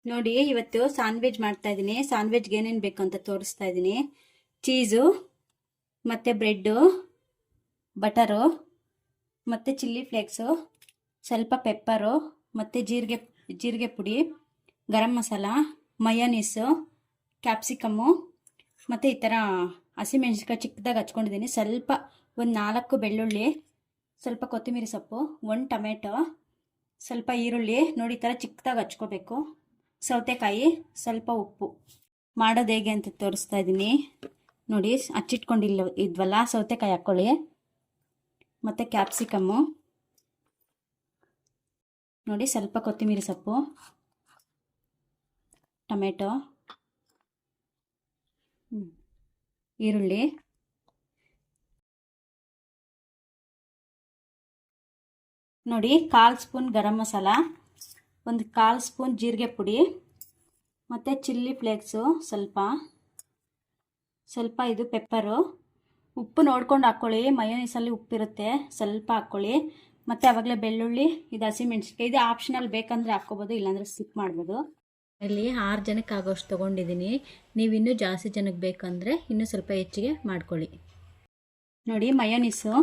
ನೋಡಿ ಇವತ್ತು ಸ್ಯಾಂಡ್ವಿಚ್ ಮಾಡ್ತಾ ಇದ್ದೀನಿ. ಸ್ಯಾಂಡ್ವಿಚ್ಗೆ ಏನೇನು ಬೇಕು ಅಂತ ತೋರಿಸ್ತಾ ಇದ್ದೀನಿ. ಚೀಸು ಮತ್ತು ಬ್ರೆಡ್ಡು, ಬಟರು ಮತ್ತು ಚಿಲ್ಲಿ ಫ್ಲೇಕ್ಸು, ಸ್ವಲ್ಪ ಪೆಪ್ಪರು ಮತ್ತು ಜೀರಿಗೆ ಪುಡಿ, ಗರಂ ಮಸಾಲ, ಮಯೋನೀಸು, ಕ್ಯಾಪ್ಸಿಕಮ್ಮು ಮತ್ತು ಈ ಥರ ಹಸಿಮೆಣಸಿನ್ಕಾಯಿ ಚಿಕ್ಕದಾಗಿ ಹಚ್ಕೊಂಡಿದ್ದೀನಿ. ಸ್ವಲ್ಪ ಒಂದು 4 ಬೆಳ್ಳುಳ್ಳಿ, ಸ್ವಲ್ಪ ಕೊತ್ತಂಬರಿ ಸೊಪ್ಪು, 1 ಟೊಮೆಟೊ, ಸ್ವಲ್ಪ ಈರುಳ್ಳಿ ನೋಡಿ ಈ ಥರ ಚಿಕ್ಕದಾಗಿ ಹಚ್ಕೋಬೇಕು. ಸೌತೆಕಾಯಿ, ಸ್ವಲ್ಪ ಉಪ್ಪು. ಮಾಡೋದು ಹೇಗೆ ಅಂತ ತೋರಿಸ್ತಾ ಇದ್ದೀನಿ ನೋಡಿ. ಹಚ್ಚಿಟ್ಕೊಂಡಿಲ್ಲ ಇದ್ವಲ್ಲ, ಸೌತೆಕಾಯಿ ಹಾಕ್ಕೊಳ್ಳಿ, ಮತ್ತು ಕ್ಯಾಪ್ಸಿಕಮ್ಮು ನೋಡಿ, ಸ್ವಲ್ಪ ಕೊತ್ತಂಬರಿ ಸೊಪ್ಪು, ಟೊಮೆಟೊ, ಈರುಳ್ಳಿ, ನೋಡಿ 1/4 ಸ್ಪೂನ್ ಗರಂ ಮಸಾಲ, ಒಂದು 1/4 ಸ್ಪೂನ್ ಜೀರಿಗೆ ಪುಡಿ ಮತ್ತು ಚಿಲ್ಲಿ ಫ್ಲೇಕ್ಸು, ಸ್ವಲ್ಪ ಇದು ಪೆಪ್ಪರು. ಉಪ್ಪು ನೋಡ್ಕೊಂಡು ಹಾಕ್ಕೊಳ್ಳಿ, ಮಯೋನೀಸಲ್ಲಿ ಉಪ್ಪಿರುತ್ತೆ, ಸ್ವಲ್ಪ ಹಾಕ್ಕೊಳ್ಳಿ. ಮತ್ತು ಆವಾಗಲೇ ಬೆಳ್ಳುಳ್ಳಿ, ಇದು ಹಸಿಮೆಣಸಿನ್ಕಾಯಿ, ಇದು ಆಪ್ಷನಲ್, ಬೇಕಂದರೆ ಹಾಕ್ಕೋಬೋದು, ಇಲ್ಲಾಂದರೆ ಸ್ಕಿಪ್ ಮಾಡ್ಬೋದು. ಇಲ್ಲಿ 6 ಜನಕ್ಕೆ ಆಗೋಷ್ಟು ತೊಗೊಂಡಿದ್ದೀನಿ. ನೀವು ಇನ್ನೂ ಜಾಸ್ತಿ ಜನಕ್ಕೆ ಬೇಕಂದರೆ ಇನ್ನೂ ಸ್ವಲ್ಪ ಹೆಚ್ಚಿಗೆ ಮಾಡ್ಕೊಳ್ಳಿ. ನೋಡಿ ಮಯೋನೀಸು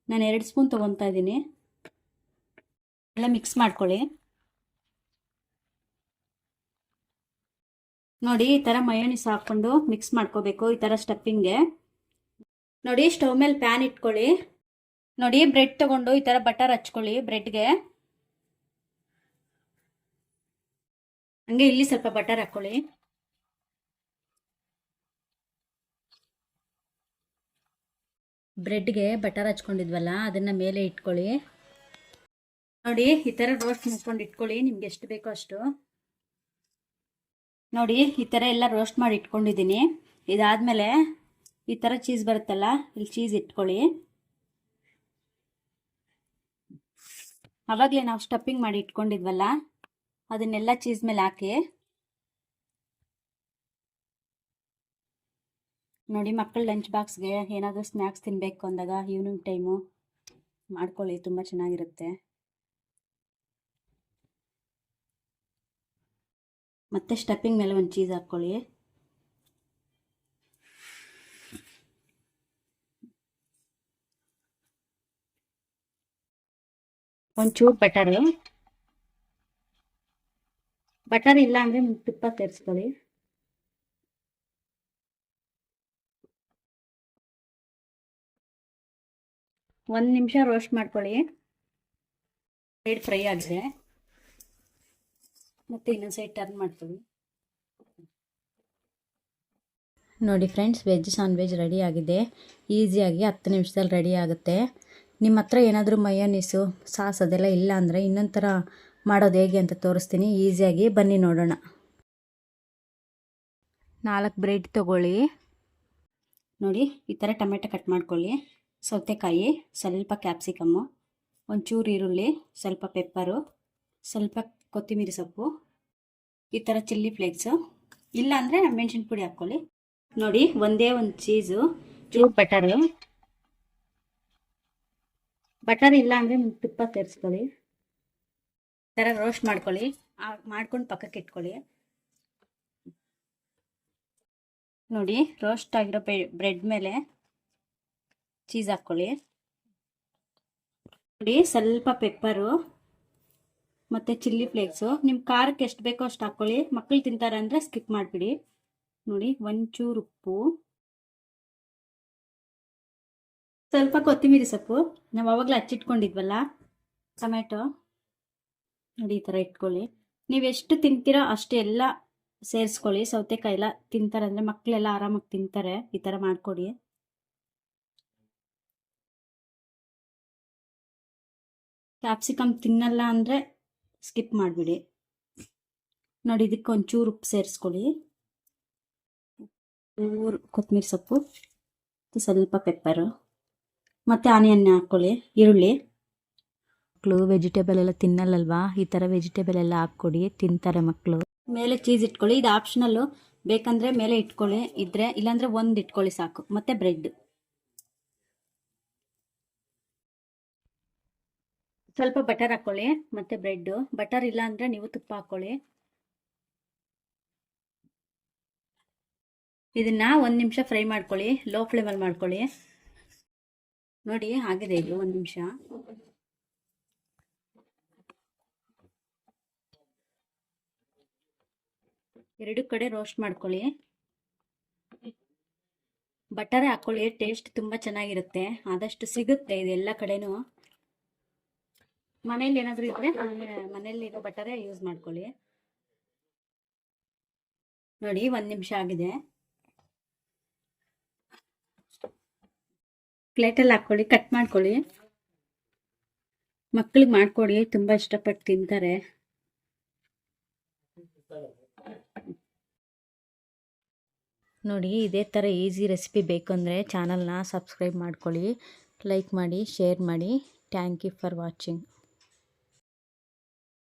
ನಾನು 2 ಸ್ಪೂನ್ ತೊಗೊತಾ ಇದ್ದೀನಿ. ಎಲ್ಲ ಮಿಕ್ಸ್ ಮಾಡ್ಕೊಳ್ಳಿ. ನೋಡಿ ಈ ಥರ ಮಯೋನೀಸ್ ಹಾಕ್ಕೊಂಡು ಮಿಕ್ಸ್ ಮಾಡ್ಕೋಬೇಕು, ಈ ಥರ ಸ್ಟಫಿಂಗ್ಗೆ. ನೋಡಿ ಸ್ಟವ್ ಮೇಲೆ ಪ್ಯಾನ್ ಇಟ್ಕೊಳ್ಳಿ. ನೋಡಿ ಬ್ರೆಡ್ ತೊಗೊಂಡು ಈ ಥರ ಬಟರ್ ಹಚ್ಕೊಳ್ಳಿ ಬ್ರೆಡ್ಗೆ. ಹಂಗೆ ಇಲ್ಲಿ ಸ್ವಲ್ಪ ಬಟರ್ ಹಾಕ್ಕೊಳ್ಳಿ. ಬ್ರೆಡ್ಗೆ ಬಟರ್ ಹಚ್ಕೊಂಡಿದ್ವಲ್ಲ ಅದನ್ನು ಮೇಲೆ ಇಟ್ಕೊಳ್ಳಿ. ನೋಡಿ ಈ ಥರ ರೋಸ್ಟ್ ಮಾಡ್ಕೊಂಡು ಇಟ್ಕೊಳ್ಳಿ, ನಿಮ್ಗೆ ಎಷ್ಟು ಬೇಕೋ ಅಷ್ಟು. ನೋಡಿ ಈ ಥರ ಎಲ್ಲ ರೋಸ್ಟ್ ಮಾಡಿ ಇಟ್ಕೊಂಡಿದ್ದೀನಿ. ಇದಾದಮೇಲೆ ಈ ಥರ ಚೀಸ್ ಬರುತ್ತಲ್ಲ, ಇಲ್ಲಿ ಚೀಸ್ ಇಟ್ಕೊಳ್ಳಿ. ಆವಾಗಲೇ ನಾವು ಸ್ಟಫಿಂಗ್ ಮಾಡಿ ಇಟ್ಕೊಂಡಿದ್ವಲ್ಲ ಅದನ್ನೆಲ್ಲ ಚೀಸ್ ಮೇಲೆ ಹಾಕಿ. ನೋಡಿ ಮಕ್ಕಳು ಲಂಚ್ ಬಾಕ್ಸ್ಗೆ ಏನಾದರೂ ಸ್ನ್ಯಾಕ್ಸ್ ತಿನ್ನಬೇಕು ಅಂದಾಗ ಈವ್ನಿಂಗ್ ಟೈಮು ಮಾಡ್ಕೊಳ್ಳಿ, ತುಂಬ ಚೆನ್ನಾಗಿರುತ್ತೆ. ಮತ್ತು ಸ್ಟಫಿಂಗ್ ಮೇಲೆ ಒಂದು ಚೀಸ್ ಹಾಕ್ಕೊಳ್ಳಿ. ಒಂಚೂರು ಬಟರ್ ಇಲ್ಲ ಅಂದರೆ ತುಪ್ಪ ಸೇರಿಸ್ಕೊಳ್ಳಿ. ಒಂದು ನಿಮಿಷ ರೋಸ್ಟ್ ಮಾಡ್ಕೊಳ್ಳಿ. ಸೈಡ್ ಫ್ರೈ ಆಗಿದೆ, ಮತ್ತು ಇನ್ನೊಂದು ಸೈಡ್ ಟರ್ನ್ ಮಾಡ್ತೀವಿ. ನೋಡಿ ಫ್ರೆಂಡ್ಸ್, ವೆಜ್ ಸ್ಯಾಂಡ್ವಿಚ್ ರೆಡಿ ಆಗಿದೆ. ಈಸಿಯಾಗಿ 10 ನಿಮಿಷದಲ್ಲಿ ರೆಡಿ ಆಗುತ್ತೆ. ನಿಮ್ಮ ಹತ್ರ ಏನಾದರೂ ಮಯೋನೀಸು ಸಾಸ್ ಅದೆಲ್ಲ ಇಲ್ಲ ಅಂದರೆ ಇನ್ನೊಂದು ಥರ ಮಾಡೋದು ಹೇಗೆ ಅಂತ ತೋರಿಸ್ತೀನಿ ಈಸಿಯಾಗಿ. ಬನ್ನಿ ನೋಡೋಣ. 4 ಬ್ರೆಡ್ ತೊಗೊಳ್ಳಿ. ನೋಡಿ ಈ ಥರ ಟೊಮೆಟೊ ಕಟ್ ಮಾಡ್ಕೊಳ್ಳಿ, ಸೌತೆಕಾಯಿ, ಸ್ವಲ್ಪ ಕ್ಯಾಪ್ಸಿಕಮ್ಮು, ಒಂಚೂರು ಈರುಳ್ಳಿ, ಸ್ವಲ್ಪ ಪೆಪ್ಪರು, ಸ್ವಲ್ಪ ಕೊತ್ತಂಬರಿ ಸೊಪ್ಪು, ಈ ಥರ ಚಿಲ್ಲಿ ಫ್ಲೇಕ್ಸು, ಇಲ್ಲ ಅಂದರೆ ಮೆಣಸಿನ ಪುಡಿ ಹಾಕ್ಕೊಳ್ಳಿ. ನೋಡಿ ಒಂದೇ ಒಂದು ಚೀಸು, ಚೂರು ಬಟರ್ ಇಲ್ಲ ಅಂದರೆ ತುಪ್ಪ ಸೇರಿಸ್ಕೊಳ್ಳಿ. ಈ ಥರ ರೋಸ್ಟ್ ಮಾಡ್ಕೊಳ್ಳಿ, ಮಾಡ್ಕೊಂಡು ಪಕ್ಕಕ್ಕೆ ಇಟ್ಕೊಳ್ಳಿ. ನೋಡಿ ರೋಸ್ಟ್ ಆಗಿರೋ ಬ್ರೆಡ್ ಮೇಲೆ ಚೀಸ್ ಹಾಕ್ಕೊಳ್ಳಿ. ನೋಡಿ ಸ್ವಲ್ಪ ಪೆಪ್ಪರು ಮತ್ತು ಚಿಲ್ಲಿ ಫ್ಲೇಕ್ಸು, ನಿಮ್ಮ ಖಾರಕ್ಕೆ ಎಷ್ಟು ಬೇಕೋ ಅಷ್ಟು ಹಾಕ್ಕೊಳ್ಳಿ. ಮಕ್ಕಳು ತಿಂತಾರೆ ಅಂದರೆ ಸ್ಕಿಪ್ ಮಾಡಿಬಿಡಿ. ನೋಡಿ ಒಂಚೂರು ಉಪ್ಪು, ಸ್ವಲ್ಪ ಕೊತ್ತಂಬರಿ ಸೊಪ್ಪು, ನಾವು ಆವಾಗಲೇ ಹಚ್ಚಿಟ್ಕೊಂಡಿದ್ವಲ್ಲ ಟೊಮೆಟೊ, ನೋಡಿ ಈ ಥರ ಇಟ್ಕೊಳ್ಳಿ. ನೀವು ಎಷ್ಟು ತಿಂತೀರೋ ಅಷ್ಟು ಎಲ್ಲ ಸೇರಿಸ್ಕೊಳ್ಳಿ. ಸೌತೆಕಾಯಿ ಎಲ್ಲ ತಿಂತಾರೆ ಅಂದರೆ ಮಕ್ಕಳೆಲ್ಲ ಆರಾಮಾಗಿ ತಿಂತಾರೆ, ಈ ಥರ ಮಾಡಿಕೊಡಿ. ಕ್ಯಾಪ್ಸಿಕಮ್ ತಿನ್ನಲ್ಲ ಅಂದರೆ ಸ್ಕಿಪ್ ಮಾಡಿಬಿಡಿ. ನೋಡಿ ಇದಕ್ಕೆ ಒಂಚೂರು ಉಪ್ಪು ಸೇರಿಸ್ಕೊಳ್ಳಿ, ಕೊತ್ತಂಬರಿ ಸೊಪ್ಪು, ಸ್ವಲ್ಪ ಪೆಪ್ಪರು, ಮತ್ತು ಆನಿಯನ್ ಹಾಕ್ಕೊಳ್ಳಿ, ಈರುಳ್ಳಿ. ಮಕ್ಕಳು ವೆಜಿಟೇಬಲ್ ಎಲ್ಲ ತಿನ್ನಲ್ಲಲ್ವಾ, ಈ ಥರ ವೆಜಿಟೇಬಲ್ ಎಲ್ಲ ಹಾಕ್ಕೊಡಿ, ತಿಂತಾರೆ ಮಕ್ಕಳು. ಮೇಲೆ ಚೀಸ್ ಇಟ್ಕೊಳ್ಳಿ, ಇದು ಆಪ್ಷನಲ್ಲು, ಬೇಕಂದರೆ ಮೇಲೆ ಇಟ್ಕೊಳ್ಳಿ, ಇದ್ರೆ ಇಲ್ಲಾಂದರೆ ಒಂದು ಇಟ್ಕೊಳ್ಳಿ ಸಾಕು. ಮತ್ತು ಬ್ರೆಡ್ ಸ್ವಲ್ಪ ಬಟರ್ ಹಾಕ್ಕೊಳ್ಳಿ ಮತ್ತು ಬ್ರೆಡ್ಡು. ಬಟರ್ ಇಲ್ಲ ಅಂದರೆ ನೀವು ತುಪ್ಪ ಹಾಕ್ಕೊಳ್ಳಿ. ಇದನ್ನು 1 ನಿಮಿಷ ಫ್ರೈ ಮಾಡ್ಕೊಳ್ಳಿ, ಲೋ ಫ್ಲೇಮಲ್ಲಿ ಮಾಡ್ಕೊಳ್ಳಿ. ನೋಡಿ ಆಗಿದೆ ಇದು 1 ನಿಮಿಷ. ಎರಡು ಕಡೆ ರೋಸ್ಟ್ ಮಾಡ್ಕೊಳ್ಳಿ. ಬಟರೇ ಹಾಕ್ಕೊಳ್ಳಿ, ಟೇಸ್ಟ್ ತುಂಬ ಚೆನ್ನಾಗಿರುತ್ತೆ. ಆದಷ್ಟು ಸಿಗುತ್ತೆ ಇದು ಎಲ್ಲ ಕಡೆನೂ. ಮನೇಲಿ ಏನಾದರೂ ಇದ್ದರೆ ಮನೇಲಿ ಇರೋ ಬಟರೇ ಯೂಸ್ ಮಾಡ್ಕೊಳ್ಳಿ. ನೋಡಿ 1 ನಿಮಿಷ ಆಗಿದೆ. ಪ್ಲೇಟಲ್ಲಿ ಹಾಕ್ಕೊಳ್ಳಿ, ಕಟ್ ಮಾಡ್ಕೊಳ್ಳಿ. ಮಕ್ಕಳಿಗೆ ಮಾಡಿಕೊಡಿ, ತುಂಬ ಇಷ್ಟಪಟ್ಟು ತಿಂತಾರೆ. ನೋಡಿ ಇದೇ ಥರ ಈಸಿ ರೆಸಿಪಿ ಬೇಕು ಅಂದರೆ ಚಾನಲ್ನ ಸಬ್ಸ್ಕ್ರೈಬ್ ಮಾಡ್ಕೊಳ್ಳಿ, ಲೈಕ್ ಮಾಡಿ, ಶೇರ್ ಮಾಡಿ. Thank you for watching.